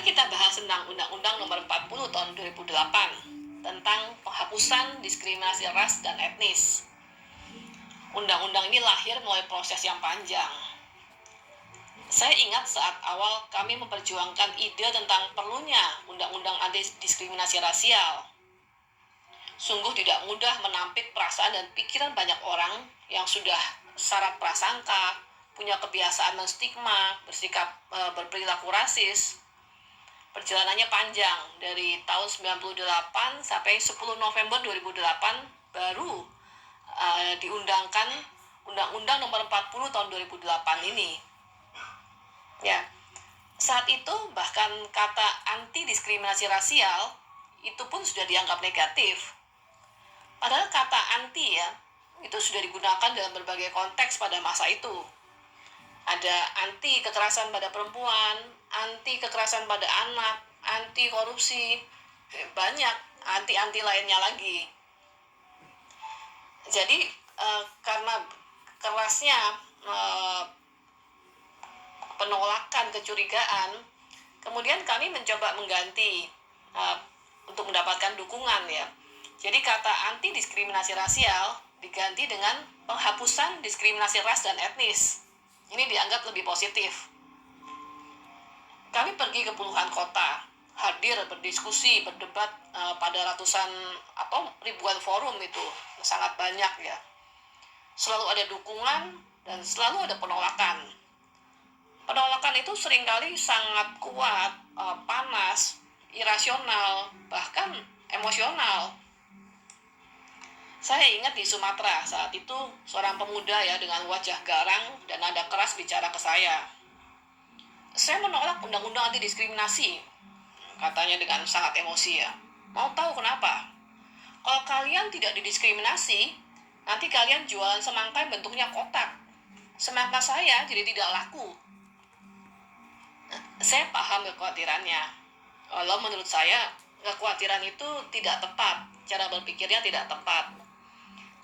Mari kita bahas tentang Undang-Undang Nomor 40 Tahun 2008 tentang penghapusan diskriminasi ras dan etnis. Undang-undang ini lahir melalui proses yang panjang. Saya ingat saat awal kami memperjuangkan ide tentang perlunya undang-undang anti diskriminasi rasial. Sungguh tidak mudah menampik perasaan dan pikiran banyak orang yang sudah syarat prasangka, punya kebiasaan menstigma, berperilaku rasis. Perjalanannya panjang, dari tahun 98 sampai 10 November 2008 baru diundangkan Undang-Undang Nomor 40 Tahun 2008 ini. Ya, saat itu bahkan kata anti diskriminasi rasial itu pun sudah dianggap negatif. Padahal kata anti itu sudah digunakan dalam berbagai konteks pada masa itu. Ada anti kekerasan pada perempuan, anti kekerasan pada anak, anti korupsi, banyak anti-anti lainnya lagi. Jadi karena kerasnya penolakan, kecurigaan, kemudian kami mencoba mengganti untuk mendapatkan dukungan ya. Jadi kata anti diskriminasi rasial diganti dengan penghapusan diskriminasi ras dan etnis. Ini dianggap lebih positif. Kami pergi ke puluhan kota, hadir, berdiskusi, berdebat pada ratusan atau ribuan forum itu, sangat banyak ya. Selalu ada dukungan dan selalu ada penolakan. Penolakan itu seringkali sangat kuat, panas, irasional, bahkan emosional. Saya ingat di Sumatera saat itu seorang pemuda ya dengan wajah garang dan nada keras bicara ke saya. Saya menolak undang-undang anti diskriminasi, katanya dengan sangat emosi ya. Mau tahu kenapa? Kalau kalian tidak didiskriminasi, nanti kalian jualan semangka yang bentuknya kotak. Semangka saya jadi tidak laku. Saya paham kekhawatirannya. Walau menurut saya kekhawatiran itu tidak tepat, cara berpikirnya tidak tepat.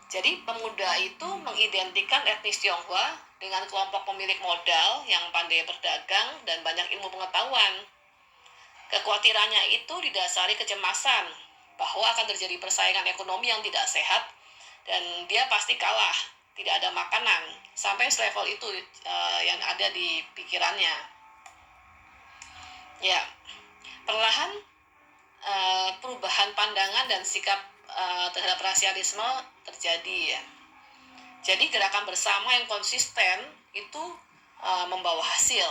Jadi pemuda itu mengidentikan etnis Tionghoa dengan kelompok pemilik modal yang pandai berdagang dan banyak ilmu pengetahuan. Kekhawatirannya itu didasari kecemasan bahwa akan terjadi persaingan ekonomi yang tidak sehat dan dia pasti kalah, tidak ada makanan. Sampai selevel itu yang ada di pikirannya. Ya, perlahan perubahan pandangan dan sikap terhadap rasialisme terjadi ya. Jadi gerakan bersama yang konsisten itu membawa hasil.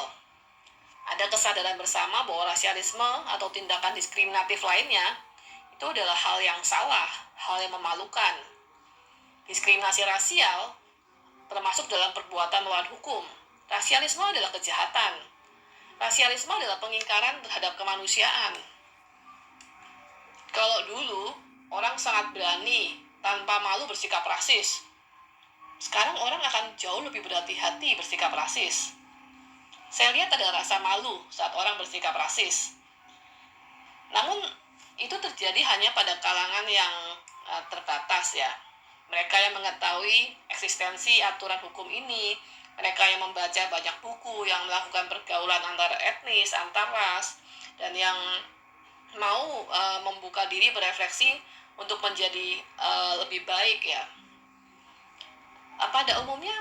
Ada kesadaran bersama bahwa rasialisme atau tindakan diskriminatif lainnya itu adalah hal yang salah, hal yang memalukan. Diskriminasi rasial termasuk dalam perbuatan melawan hukum. Rasialisme adalah kejahatan. Rasialisme adalah pengingkaran terhadap kemanusiaan. Kalau dulu orang sangat berani tanpa malu bersikap rasis, sekarang orang akan jauh lebih berhati-hati bersikap rasis. Saya lihat ada rasa malu saat orang bersikap rasis. Namun itu terjadi hanya pada kalangan yang terbatas ya. Mereka yang mengetahui eksistensi aturan hukum ini, mereka yang membaca banyak buku, yang melakukan pergaulan antar etnis, antar ras, dan yang mau membuka diri berefleksi untuk menjadi lebih baik ya. Pada umumnya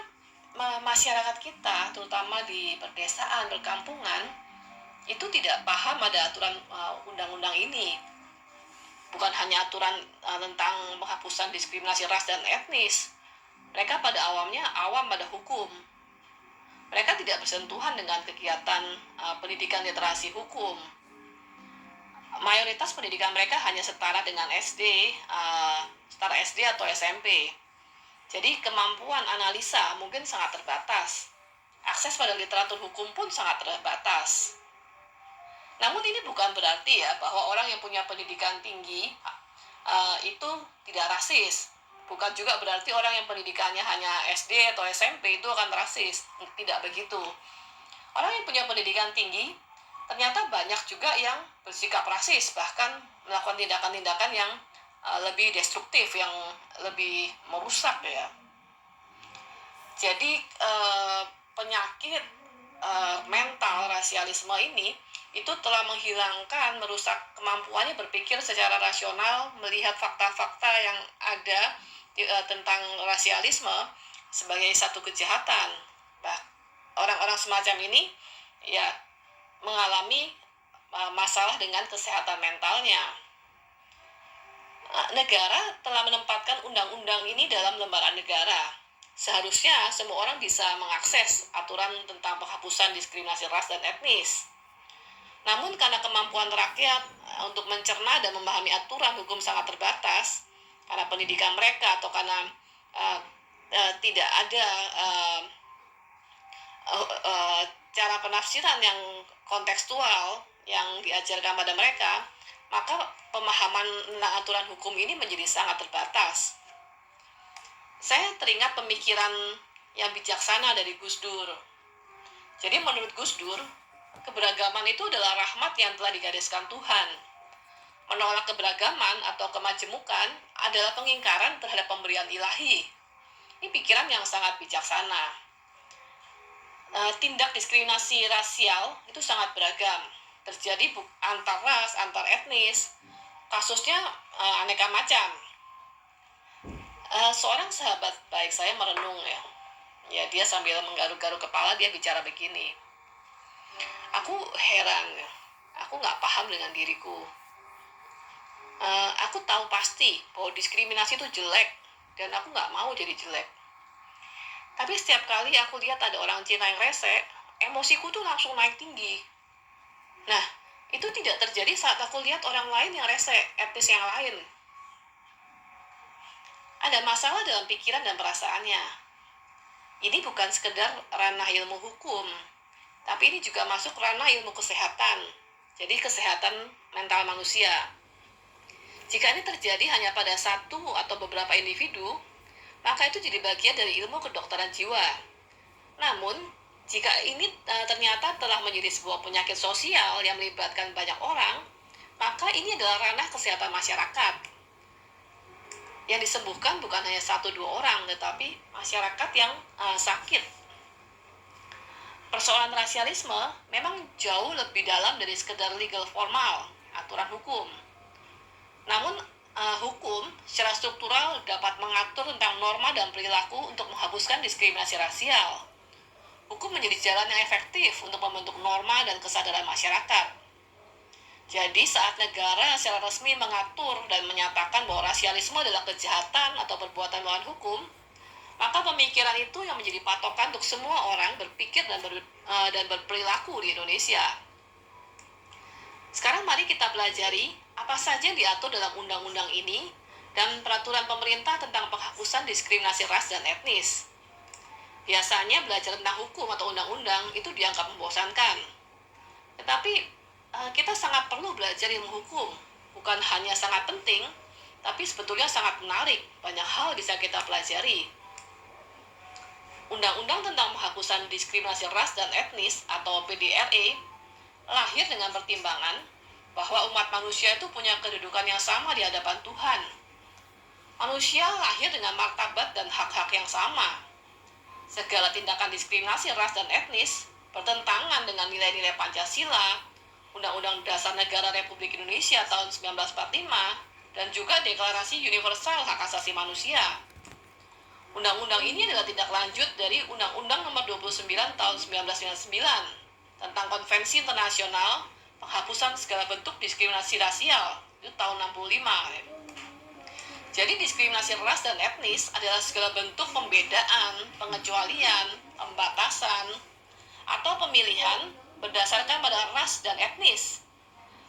masyarakat kita, terutama di perdesaan, perkampungan, itu tidak paham ada aturan undang-undang ini. Bukan hanya aturan tentang penghapusan diskriminasi ras dan etnis. Mereka pada awamnya awam pada hukum. Mereka tidak bersentuhan dengan kegiatan pendidikan literasi hukum. Mayoritas pendidikan mereka hanya setara dengan setara SD atau SMP. Jadi kemampuan analisa mungkin sangat terbatas. Akses pada literatur hukum pun sangat terbatas. Namun ini bukan berarti ya bahwa orang yang punya pendidikan tinggi itu tidak rasis. Bukan juga berarti orang yang pendidikannya hanya SD atau SMP itu akan rasis. Tidak begitu. Orang yang punya pendidikan tinggi ternyata banyak juga yang bersikap rasis, bahkan melakukan tindakan-tindakan yang lebih destruktif, yang lebih merusak ya. Jadi penyakit mental rasialisme ini itu telah merusak kemampuannya berpikir secara rasional, melihat fakta-fakta yang ada tentang rasialisme sebagai satu kejahatan. Orang-orang semacam ini ya mengalami masalah dengan kesehatan mentalnya. Negara telah menempatkan undang-undang ini dalam lembaran negara. Seharusnya semua orang bisa mengakses aturan tentang penghapusan diskriminasi ras dan etnis. Namun karena kemampuan rakyat untuk mencerna dan memahami aturan hukum sangat terbatas, karena pendidikan mereka atau karena tidak ada cara penafsiran yang kontekstual yang diajarkan pada mereka, maka pemahaman tentang aturan hukum ini menjadi sangat terbatas. Saya teringat pemikiran yang bijaksana dari Gus Dur. Jadi menurut Gus Dur, keberagaman itu adalah rahmat yang telah digariskan Tuhan. Menolak keberagaman atau kemajemukan adalah pengingkaran terhadap pemberian ilahi. Ini pikiran yang sangat bijaksana. Tindak diskriminasi rasial itu sangat beragam. Terjadi antar ras, antar etnis. Kasusnya aneka macam. Seorang sahabat baik saya merenung ya, dia sambil menggaruk-garuk kepala dia bicara begini. Aku heran, aku nggak paham dengan diriku. Aku tahu pasti bahwa diskriminasi itu jelek dan aku nggak mau jadi jelek. Tapi setiap kali aku lihat ada orang Cina yang rese, emosiku tuh langsung naik tinggi. Nah, itu tidak terjadi saat aku lihat orang lain yang rese, etnis yang lain. Ada masalah dalam pikiran dan perasaannya. Ini bukan sekedar ranah ilmu hukum, tapi ini juga masuk ranah ilmu kesehatan. Jadi kesehatan mental manusia. Jika ini terjadi hanya pada satu atau beberapa individu, maka itu jadi bagian dari ilmu kedokteran jiwa. Namun, jika ini ternyata telah menjadi sebuah penyakit sosial yang melibatkan banyak orang, maka ini adalah ranah kesehatan masyarakat. Yang disembuhkan bukan hanya 1-2 orang, tetapi masyarakat yang sakit. Persoalan rasialisme memang jauh lebih dalam dari sekedar legal formal, aturan hukum. Namun, hukum secara struktural dapat mengatur tentang norma dan perilaku untuk menghapuskan diskriminasi rasial. Hukum menjadi jalan yang efektif untuk membentuk norma dan kesadaran masyarakat. Jadi saat negara secara resmi mengatur dan menyatakan bahwa rasialisme adalah kejahatan atau perbuatan melawan hukum, maka pemikiran itu yang menjadi patokan untuk semua orang berpikir dan berperilaku di Indonesia. Sekarang mari kita pelajari apa saja yang diatur dalam undang-undang ini dan peraturan pemerintah tentang penghapusan diskriminasi ras dan etnis. Biasanya belajar tentang hukum atau undang-undang itu dianggap membosankan. Tetapi kita sangat perlu belajar ilmu hukum. Bukan hanya sangat penting, tapi sebetulnya sangat menarik. Banyak hal bisa kita pelajari. Undang-undang tentang penghapusan diskriminasi ras dan etnis atau PDRE lahir dengan pertimbangan bahwa umat manusia itu punya kedudukan yang sama di hadapan Tuhan. Manusia lahir dengan martabat dan hak-hak yang sama. Segala tindakan diskriminasi ras dan etnis bertentangan dengan nilai-nilai Pancasila, Undang-Undang Dasar Negara Republik Indonesia tahun 1945, dan juga Deklarasi Universal Hak Asasi Manusia. Undang-undang ini adalah tindak lanjut dari Undang-Undang Nomor 29 tahun 1999 tentang Konvensi Internasional Penghapusan Segala Bentuk Diskriminasi Rasial itu tahun 65. Jadi diskriminasi ras dan etnis adalah segala bentuk pembedaan, pengecualian, pembatasan, atau pemilihan berdasarkan pada ras dan etnis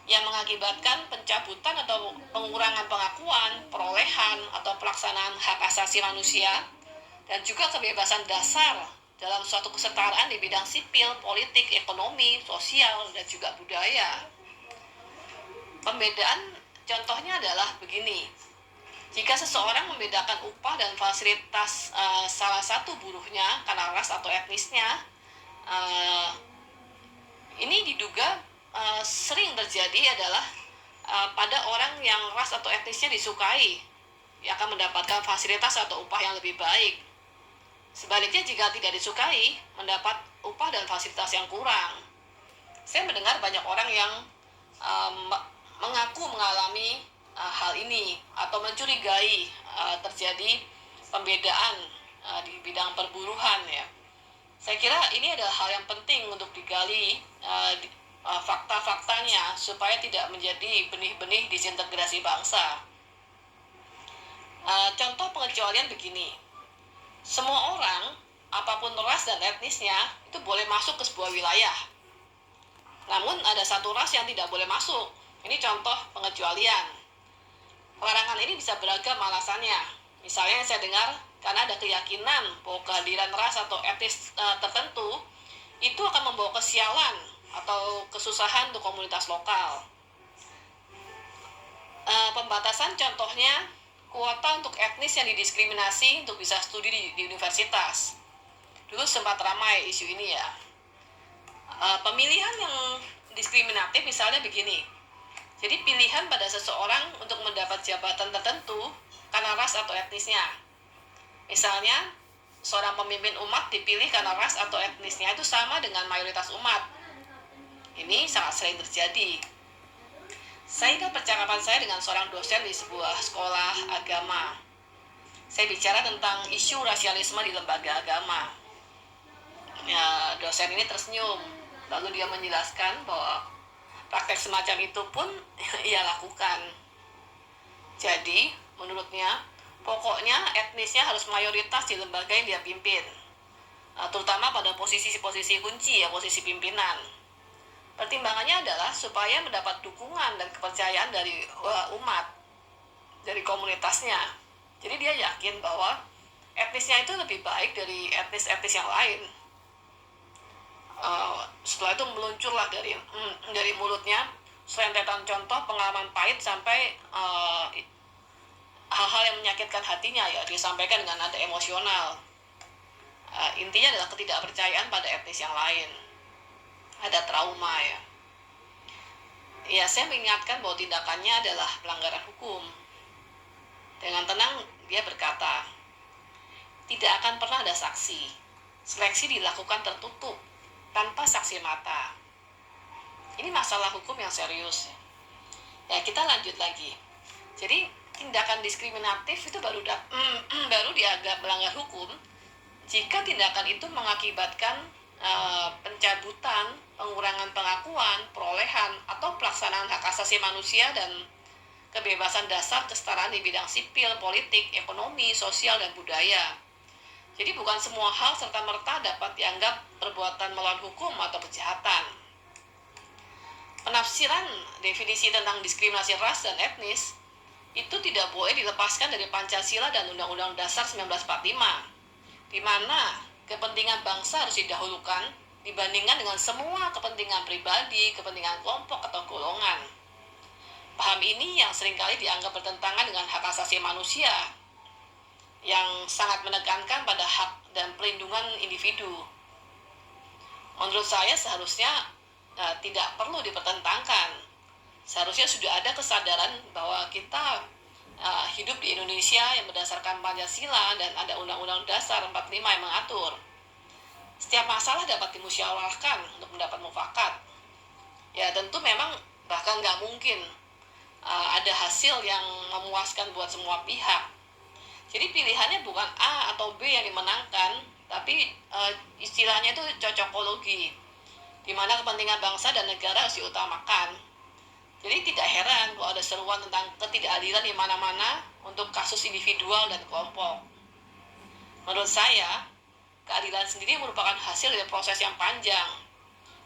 yang mengakibatkan pencabutan atau pengurangan pengakuan, perolehan, atau pelaksanaan hak asasi manusia, dan juga kebebasan dasar dalam suatu kesetaraan di bidang sipil, politik, ekonomi, sosial, dan juga budaya. Pembedaan contohnya adalah begini. Jika seseorang membedakan upah dan fasilitas salah satu buruhnya karena ras atau etnisnya, ini diduga sering terjadi adalah pada orang yang ras atau etnisnya disukai, yang akan mendapatkan fasilitas atau upah yang lebih baik. Sebaliknya jika tidak disukai, mendapat upah dan fasilitas yang kurang. Saya mendengar banyak orang yang mengaku mengalami hal ini atau mencurigai terjadi pembedaan di bidang perburuhan ya. Saya kira ini adalah hal yang penting untuk digali fakta-faktanya supaya tidak menjadi benih-benih disintegrasi bangsa. Contoh pengecualian begini, semua orang, apapun ras dan etnisnya, itu boleh masuk ke sebuah wilayah. Namun ada satu ras yang tidak boleh masuk. Ini contoh pengecualian. Larangan ini bisa beragam alasannya. Misalnya saya dengar karena ada keyakinan bahwa kehadiran ras atau etnis tertentu itu akan membawa kesialan atau kesusahan untuk komunitas lokal. Pembatasan contohnya kuota untuk etnis yang didiskriminasi untuk bisa studi di universitas. Dulu sempat ramai isu ini ya. Pemilihan yang diskriminatif misalnya begini. Jadi pilihan pada seseorang untuk mendapat jabatan tertentu karena ras atau etnisnya. Misalnya, seorang pemimpin umat dipilih karena ras atau etnisnya itu sama dengan mayoritas umat. Ini sangat sering terjadi. Saya ingat percakapan saya dengan seorang dosen di sebuah sekolah agama. Saya bicara tentang isu rasialisme di lembaga agama. Ya, dosen ini tersenyum. Lalu dia menjelaskan bahwa praktek semacam itu pun ia lakukan. Jadi, menurutnya, pokoknya etnisnya harus mayoritas di lembaga yang dia pimpin. Terutama pada posisi-posisi kunci ya, posisi pimpinan. Pertimbangannya adalah supaya mendapat dukungan dan kepercayaan dari umat, dari komunitasnya. Jadi dia yakin bahwa etnisnya itu lebih baik dari etnis-etnis yang lain. Setelah itu meluncurlah dari mulutnya serentetan contoh pengalaman pahit sampai hal-hal yang menyakitkan hatinya ya, disampaikan dengan nada emosional. Intinya adalah ketidakpercayaan pada etnis yang lain. Ada trauma ya. Ya, saya mengingatkan bahwa tindakannya adalah pelanggaran hukum. Dengan tenang dia berkata, tidak akan pernah ada saksi. Seleksi dilakukan tertutup, tanpa saksi mata. Ini masalah hukum yang serius. Ya, kita lanjut lagi. Jadi, tindakan diskriminatif itu baru dianggap melanggar hukum jika tindakan itu mengakibatkan pencabutan, pengurangan pengakuan, perolehan, atau pelaksanaan hak asasi manusia dan kebebasan dasar kesetaraan di bidang sipil, politik, ekonomi, sosial, dan budaya. Jadi bukan semua hal serta-merta dapat dianggap perbuatan melawan hukum atau kejahatan. Penafsiran definisi tentang diskriminasi ras dan etnis itu tidak boleh dilepaskan dari Pancasila dan Undang-Undang Dasar 1945, di mana kepentingan bangsa harus didahulukan dibandingkan dengan semua kepentingan pribadi, kepentingan kelompok atau golongan. Paham ini yang seringkali dianggap bertentangan dengan hak asasi manusia, yang sangat menekankan pada hak dan perlindungan individu. Menurut saya seharusnya tidak perlu dipertentangkan. Seharusnya sudah ada kesadaran bahwa kita hidup di Indonesia yang berdasarkan Pancasila dan ada Undang-Undang Dasar 45 yang mengatur. Setiap masalah dapat dimusyawarahkan untuk mendapat mufakat. Ya tentu memang bahkan nggak mungkin ada hasil yang memuaskan buat semua pihak. Jadi pilihannya bukan A atau B yang dimenangkan, tapi istilahnya itu cocokologi, di mana kepentingan bangsa dan negara harus diutamakan. Jadi tidak heran bahwa ada seruan tentang ketidakadilan di mana-mana untuk kasus individual dan kelompok. Menurut saya, keadilan sendiri merupakan hasil dari proses yang panjang,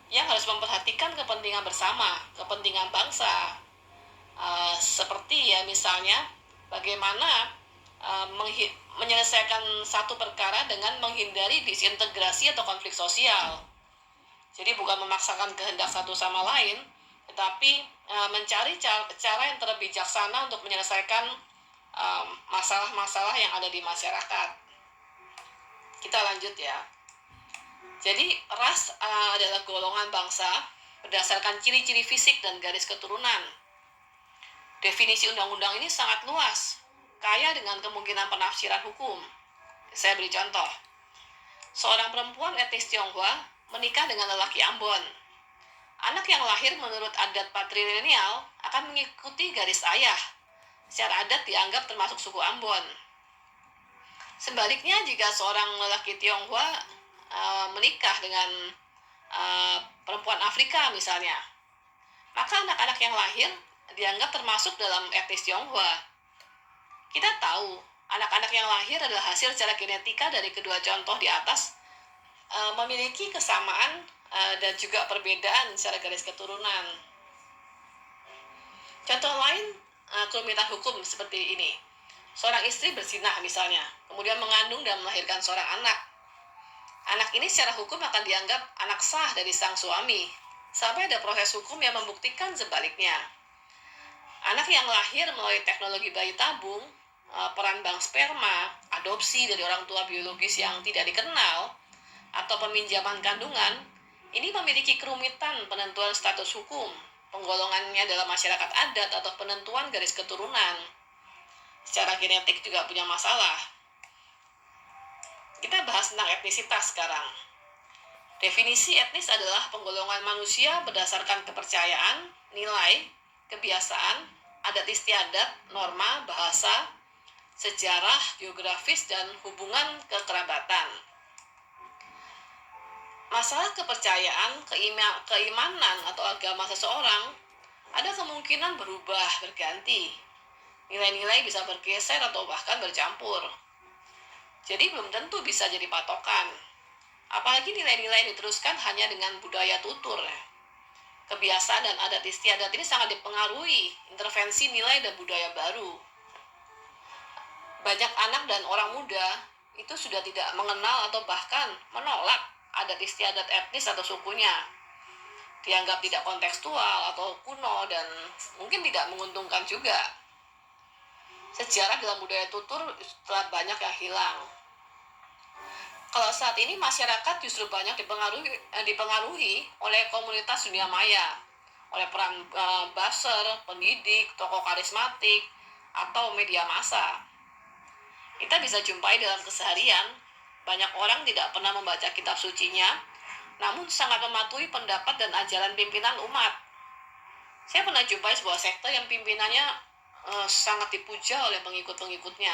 yang harus memperhatikan kepentingan bersama, kepentingan bangsa. Seperti ya misalnya, bagaimana menyelesaikan satu perkara dengan menghindari disintegrasi atau konflik sosial. Jadi bukan memaksakan kehendak satu sama lain, tetapi mencari cara yang terlebih bijaksana untuk menyelesaikan masalah-masalah yang ada di masyarakat. Kita lanjut ya. Jadi ras adalah golongan bangsa berdasarkan ciri-ciri fisik dan garis keturunan. Definisi undang-undang ini sangat luas, kaya dengan kemungkinan penafsiran hukum. Saya beri contoh. Seorang perempuan etnis Tionghoa menikah dengan lelaki Ambon. Anak yang lahir menurut adat patrilineal akan mengikuti garis ayah. Secara adat dianggap termasuk suku Ambon. Sebaliknya, jika seorang lelaki Tionghoa menikah dengan perempuan Afrika misalnya, maka anak-anak yang lahir dianggap termasuk dalam etnis Tionghoa. Kita tahu, anak-anak yang lahir adalah hasil secara genetika dari kedua contoh di atas memiliki kesamaan dan juga perbedaan secara garis keturunan. Contoh lain, kerumitan hukum seperti ini. Seorang istri berzinah misalnya, kemudian mengandung dan melahirkan seorang anak. Anak ini secara hukum akan dianggap anak sah dari sang suami, sampai ada proses hukum yang membuktikan sebaliknya. Anak yang lahir melalui teknologi bayi tabung, peran bank sperma, adopsi dari orang tua biologis yang tidak dikenal, atau peminjaman kandungan, ini memiliki kerumitan penentuan status hukum, penggolongannya dalam masyarakat adat atau penentuan garis keturunan. Secara genetik juga punya masalah. Kita bahas tentang etnisitas sekarang. Definisi etnis adalah penggolongan manusia berdasarkan kepercayaan, nilai, kebiasaan, adat istiadat, norma, bahasa, sejarah, geografis, dan hubungan kekerabatan. Masalah kepercayaan, keimanan, atau agama seseorang ada kemungkinan berubah, berganti. Nilai-nilai bisa bergeser atau bahkan bercampur. Jadi belum tentu bisa jadi patokan. Apalagi nilai-nilai yang diteruskan hanya dengan budaya tutur. Kebiasaan dan adat istiadat ini sangat dipengaruhi intervensi nilai dan budaya baru. Banyak anak dan orang muda itu sudah tidak mengenal atau bahkan menolak adat istiadat etnis atau sukunya. Dianggap tidak kontekstual atau kuno dan mungkin tidak menguntungkan juga. Sejarah dalam budaya tutur telah banyak yang hilang. Kalau saat ini masyarakat justru banyak dipengaruhi oleh komunitas dunia maya, oleh peran buzzer, pendidik, tokoh karismatik, atau media massa. Kita bisa jumpai dalam keseharian, banyak orang tidak pernah membaca kitab sucinya, namun sangat mematuhi pendapat dan ajaran pimpinan umat. Saya pernah jumpai sebuah sekte yang pimpinannya sangat dipuja oleh pengikut-pengikutnya.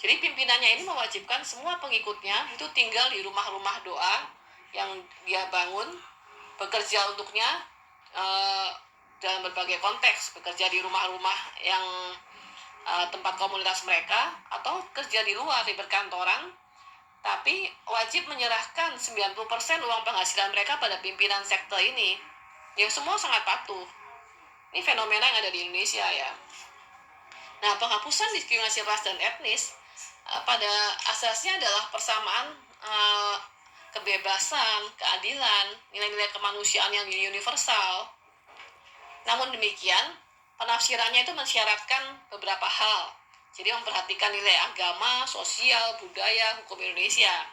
Jadi pimpinannya ini mewajibkan semua pengikutnya itu tinggal di rumah-rumah doa yang dia bangun, bekerja untuknya dalam berbagai konteks, bekerja di rumah-rumah yang tempat komunitas mereka, atau kerja di luar di perkantoran, tapi wajib menyerahkan 90% uang penghasilan mereka pada pimpinan sekte ini. Ya semua sangat patuh. Ini fenomena yang ada di Indonesia ya. Nah, penghapusan diskriminasi ras dan etnis pada asasnya adalah persamaan kebebasan, keadilan, nilai-nilai kemanusiaan yang universal. Namun demikian, penafsirannya itu mensyaratkan beberapa hal. Jadi memperhatikan nilai agama, sosial, budaya, hukum Indonesia.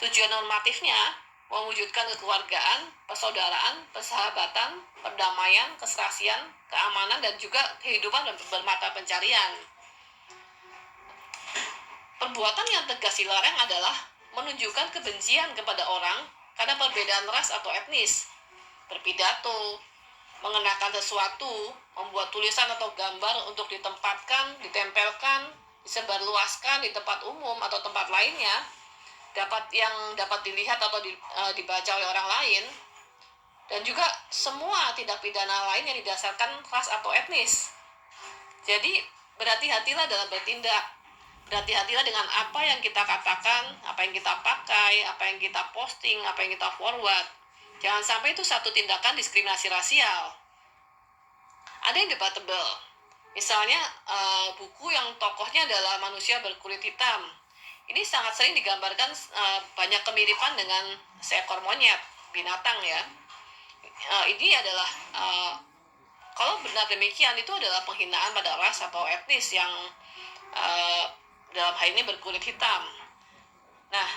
Tujuan normatifnya mewujudkan kekeluargaan, persaudaraan, persahabatan, perdamaian, keserasian, keamanan, dan juga kehidupan bermata pencarian. Perbuatan yang tegas dilarang adalah menunjukkan kebencian kepada orang karena perbedaan ras atau etnis, berpidato, mengenakan sesuatu, membuat tulisan atau gambar untuk ditempelkan, disebarluaskan di tempat umum atau tempat lainnya, dapat dilihat atau dibaca oleh orang lain, dan juga semua tindak pidana lain yang didasarkan ras atau etnis. Jadi berhati-hatilah dalam bertindak, berhati-hatilah dengan apa yang kita katakan, apa yang kita pakai, apa yang kita posting, apa yang kita forward. Jangan sampai itu satu tindakan diskriminasi rasial. Ada yang debatable, misalnya buku yang tokohnya adalah manusia berkulit hitam. Ini sangat sering digambarkan banyak kemiripan dengan seekor monyet, binatang ya. Ini adalah kalau benar demikian itu adalah penghinaan pada ras atau etnis yang dalam hal ini berkulit hitam. Nah,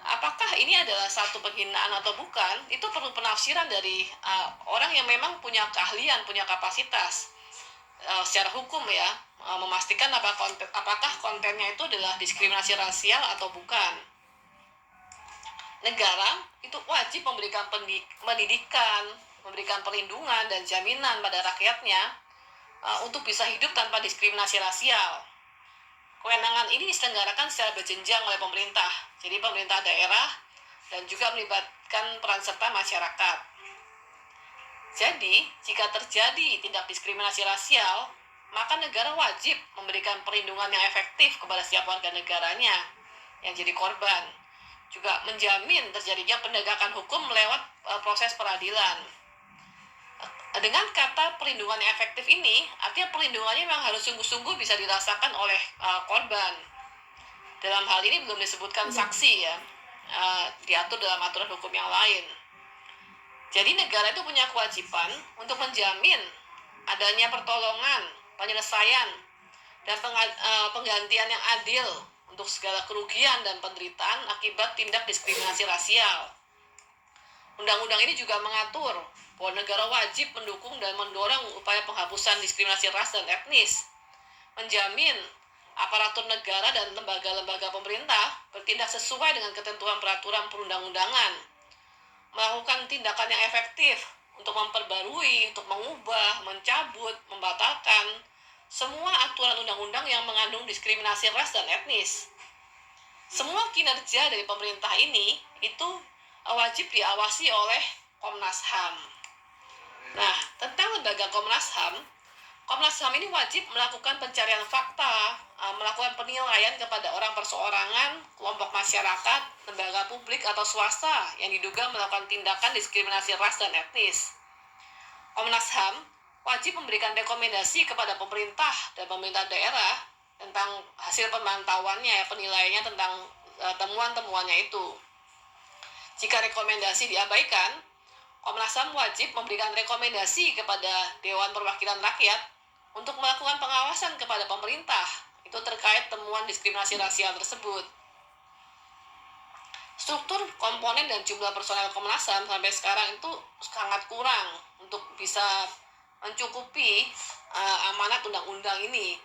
apakah ini adalah satu penghinaan atau bukan? Itu perlu penafsiran dari orang yang memang punya keahlian, punya kapasitas secara hukum ya, memastikan apakah kontennya itu adalah diskriminasi rasial atau bukan. negara itu wajib memberikan pendidikan, memberikan perlindungan dan jaminan pada rakyatnya untuk bisa hidup tanpa diskriminasi rasial. Kewenangan ini diselenggarakan secara berjenjang oleh pemerintah. Jadi pemerintah daerah dan juga melibatkan peran serta masyarakat. Jadi, jika terjadi tindak diskriminasi rasial, maka negara wajib memberikan perlindungan yang efektif kepada setiap warga negaranya yang jadi korban. Juga menjamin terjadinya penegakan hukum lewat proses peradilan. Dengan kata perlindungan yang efektif ini, artinya perlindungannya memang harus sungguh-sungguh bisa dirasakan oleh korban. Dalam hal ini belum disebutkan saksi ya, diatur dalam aturan hukum yang lain. Jadi negara itu punya kewajiban untuk menjamin adanya pertolongan, penyelesaian, dan penggantian yang adil untuk segala kerugian dan penderitaan akibat tindak diskriminasi rasial. Undang-undang ini juga mengatur bahwa negara wajib mendukung dan mendorong upaya penghapusan diskriminasi ras dan etnis, menjamin aparatur negara dan lembaga-lembaga pemerintah bertindak sesuai dengan ketentuan peraturan perundang-undangan, melakukan tindakan yang efektif untuk memperbarui, untuk mengubah, mencabut, membatalkan semua aturan undang-undang yang mengandung diskriminasi ras dan etnis. Semua kinerja dari pemerintah ini itu wajib diawasi oleh Komnas HAM. Nah, tentang lembaga Komnas HAM ini wajib melakukan pencarian fakta, melakukan penilaian kepada orang perseorangan, kelompok masyarakat, lembaga publik atau swasta yang diduga melakukan tindakan diskriminasi ras dan etnis. Komnas HAM wajib memberikan rekomendasi kepada pemerintah dan pemerintah daerah tentang hasil pemantauannya, penilaiannya tentang temuan-temuannya itu. Jika rekomendasi diabaikan, Komnas HAM wajib memberikan rekomendasi kepada Dewan Perwakilan Rakyat untuk melakukan pengawasan kepada pemerintah itu terkait temuan diskriminasi rasial tersebut. Struktur, komponen, dan jumlah personel Komnas HAM sampai sekarang itu sangat kurang untuk bisa mencukupi amanat undang-undang ini.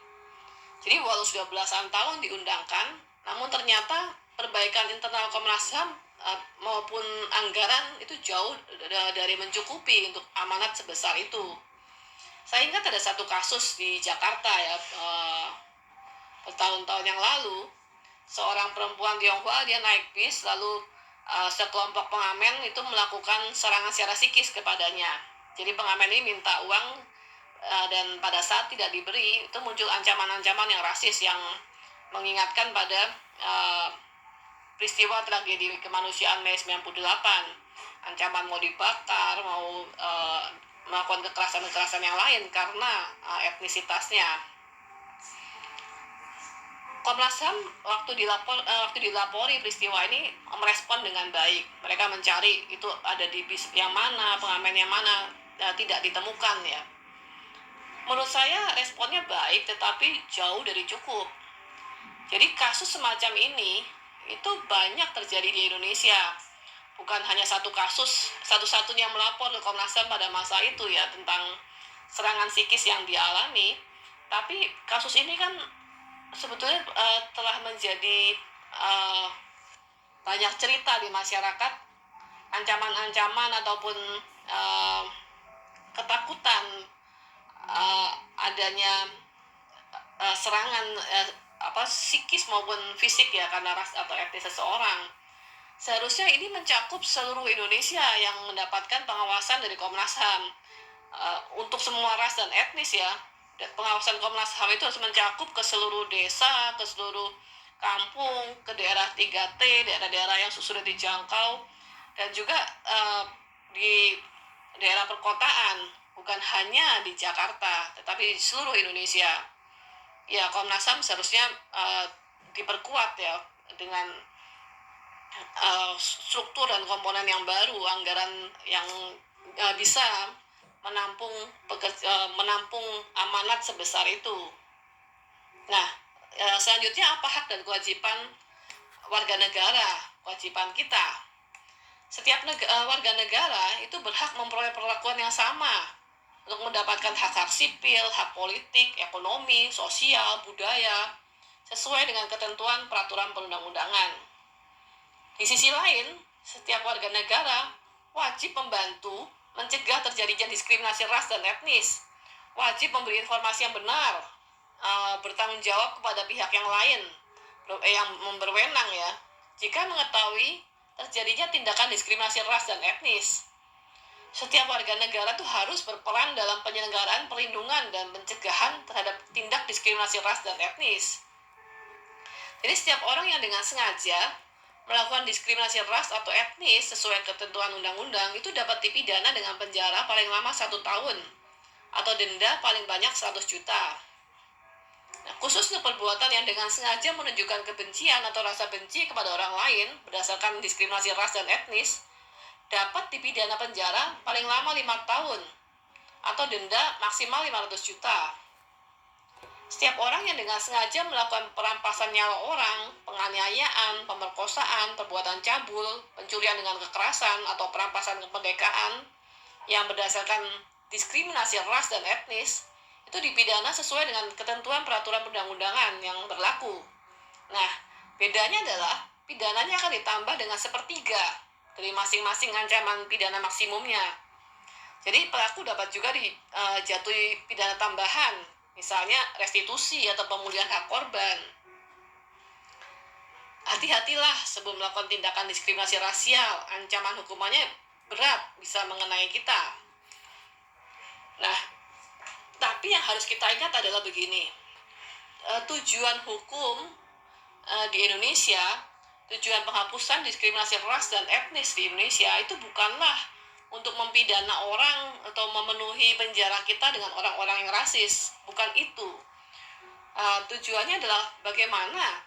Jadi walau sudah belasan tahun diundangkan, namun ternyata perbaikan internal Komnas HAM maupun anggaran itu jauh dari mencukupi untuk amanat sebesar itu. Saya ingat ada satu kasus di Jakarta ya, bertahun-tahun yang lalu, seorang perempuan Tionghoa dia naik bis lalu sekelompok pengamen itu melakukan serangan secara psikis kepadanya. Jadi pengamen ini minta uang dan pada saat tidak diberi itu muncul ancaman-ancaman yang rasis yang mengingatkan pada peristiwa tragedi kemanusiaan Mei 98, ancaman mau dibakar, mau melakukan kekerasan-kekerasan yang lain karena etnisitasnya. Komnas HAM waktu dilapori peristiwa ini merespon dengan baik. Mereka mencari itu ada di bis yang mana, pengamen yang mana, tidak ditemukan ya. Menurut saya responnya baik tetapi jauh dari cukup. Jadi kasus semacam ini itu banyak terjadi di Indonesia. Bukan hanya satu kasus, satu-satunya melapor ke Komnas HAM pada masa itu ya tentang serangan psikis yang dialami. Tapi kasus ini kan sebetulnya telah menjadi banyak cerita di masyarakat, ancaman-ancaman ataupun ketakutan adanya serangan psikis maupun fisik ya karena ras atau etnis seseorang. Seharusnya ini mencakup seluruh Indonesia yang mendapatkan pengawasan dari Komnas HAM untuk semua ras dan etnis ya. Pengawasan Komnas HAM itu harus mencakup ke seluruh desa, ke seluruh kampung, ke daerah 3T, daerah-daerah yang sudah dijangkau, dan juga di daerah perkotaan, bukan hanya di Jakarta, tetapi di seluruh Indonesia. Ya, Komnas HAM seharusnya diperkuat ya dengan struktur dan komponen yang baru, anggaran yang bisa menampung amanat sebesar itu. Nah, selanjutnya apa hak dan kewajiban warga negara, kewajiban kita? Setiap warga negara itu berhak memperoleh perlakuan yang sama untuk mendapatkan hak-hak sipil, hak politik, ekonomi, sosial, budaya, sesuai dengan ketentuan peraturan perundang-undangan. Di sisi lain, Setiap warga negara wajib membantu mencegah terjadinya diskriminasi ras dan etnis, wajib memberi informasi yang benar, bertanggung jawab kepada pihak yang lain, yang berwenang ya, jika mengetahui terjadinya tindakan diskriminasi ras dan etnis. Setiap warga negara tuh harus berperan dalam penyelenggaraan perlindungan dan pencegahan terhadap tindak diskriminasi ras dan etnis. Jadi setiap orang yang dengan sengaja melakukan diskriminasi ras atau etnis sesuai ketentuan undang-undang itu dapat dipidana dengan penjara paling lama 1 tahun atau denda paling banyak 100 juta. Nah, khusus untuk perbuatan yang dengan sengaja menunjukkan kebencian atau rasa benci kepada orang lain berdasarkan diskriminasi ras dan etnis, dapat dipidana penjara paling lama 5 tahun atau denda maksimal 500 juta. Setiap orang yang dengan sengaja melakukan perampasan nyawa orang, penganiayaan, pemerkosaan, perbuatan cabul, pencurian dengan kekerasan, atau perampasan kemerdekaan yang berdasarkan diskriminasi ras dan etnis, itu dipidana sesuai dengan ketentuan peraturan perundang-undangan yang berlaku. Nah, bedanya adalah pidananya akan ditambah dengan 1/3 dari masing-masing ancaman pidana maksimumnya. Jadi pelaku dapat juga dijatuhi pidana tambahan, misalnya restitusi atau pemulihan hak korban. Hati-hatilah sebelum melakukan tindakan diskriminasi rasial, ancaman hukumannya berat, bisa mengenai kita. Nah, tapi yang harus kita ingat adalah begini, tujuan hukum di Indonesia, tujuan penghapusan diskriminasi ras dan etnis di Indonesia itu bukanlah untuk mempidana orang atau memenuhi penjara kita dengan orang-orang yang rasis. Bukan itu. Tujuannya adalah bagaimana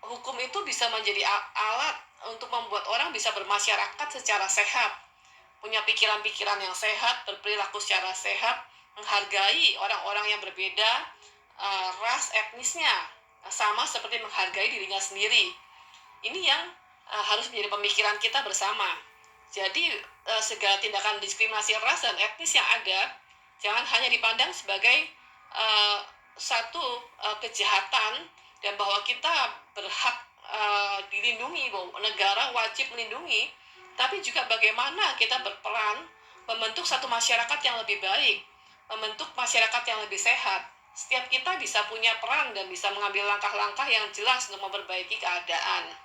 hukum itu bisa menjadi alat untuk membuat orang bisa bermasyarakat secara sehat, punya pikiran-pikiran yang sehat, berperilaku secara sehat, menghargai orang-orang yang berbeda ras etnisnya, sama seperti menghargai dirinya sendiri. Ini yang harus menjadi pemikiran kita bersama. Jadi segala tindakan diskriminasi ras dan etnis yang ada jangan hanya dipandang sebagai satu kejahatan dan bahwa kita berhak dilindungi, bahwa negara wajib melindungi, tapi juga bagaimana kita berperan membentuk satu masyarakat yang lebih baik, membentuk masyarakat yang lebih sehat. Setiap kita bisa punya peran dan bisa mengambil langkah-langkah yang jelas untuk memperbaiki keadaan.